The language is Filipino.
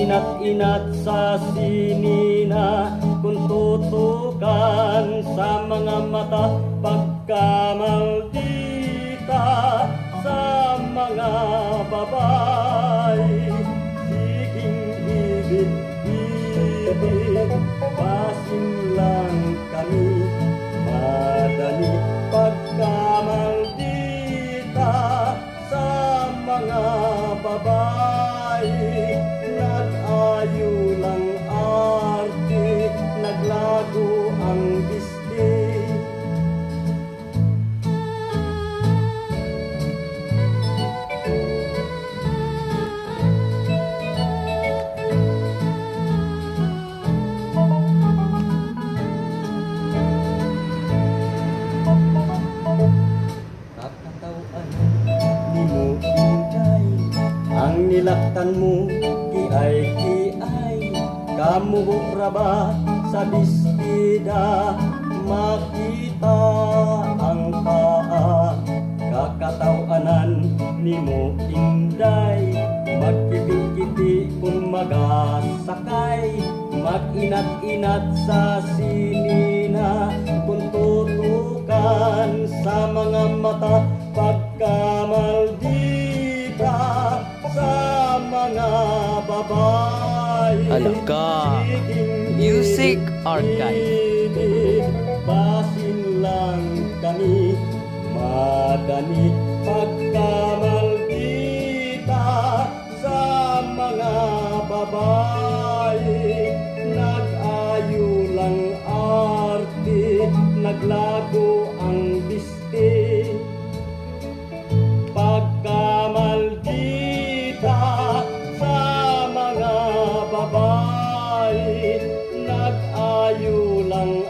Mag-inat-inat sa sinina, kung tutukan sa mga mata, pagkamaldita sa mga babae. Siging ibig, basin lang kami, madali pagkamaldita sa mga babae. Nag-ayo lang arte, naglago ang biste. Kakatauan ni mo inday, ang nilaktan mo kiay-kiay. Kamuhura ba sa bestida, makita ang paa. Kakatawanan ni mo inday, magkipi-kipi kung magasakay. Mag-inat-inat sa sinina, kung tutukan sa mga mata, pagkamaldita sa mga babae. Alaka Music Archive. Basin lang kami, madani pagkamaldita sa mga babae. Nag-ayo lang arte, naglago ang biste. Pagkamaldita sa mga babae, nag-ayo lang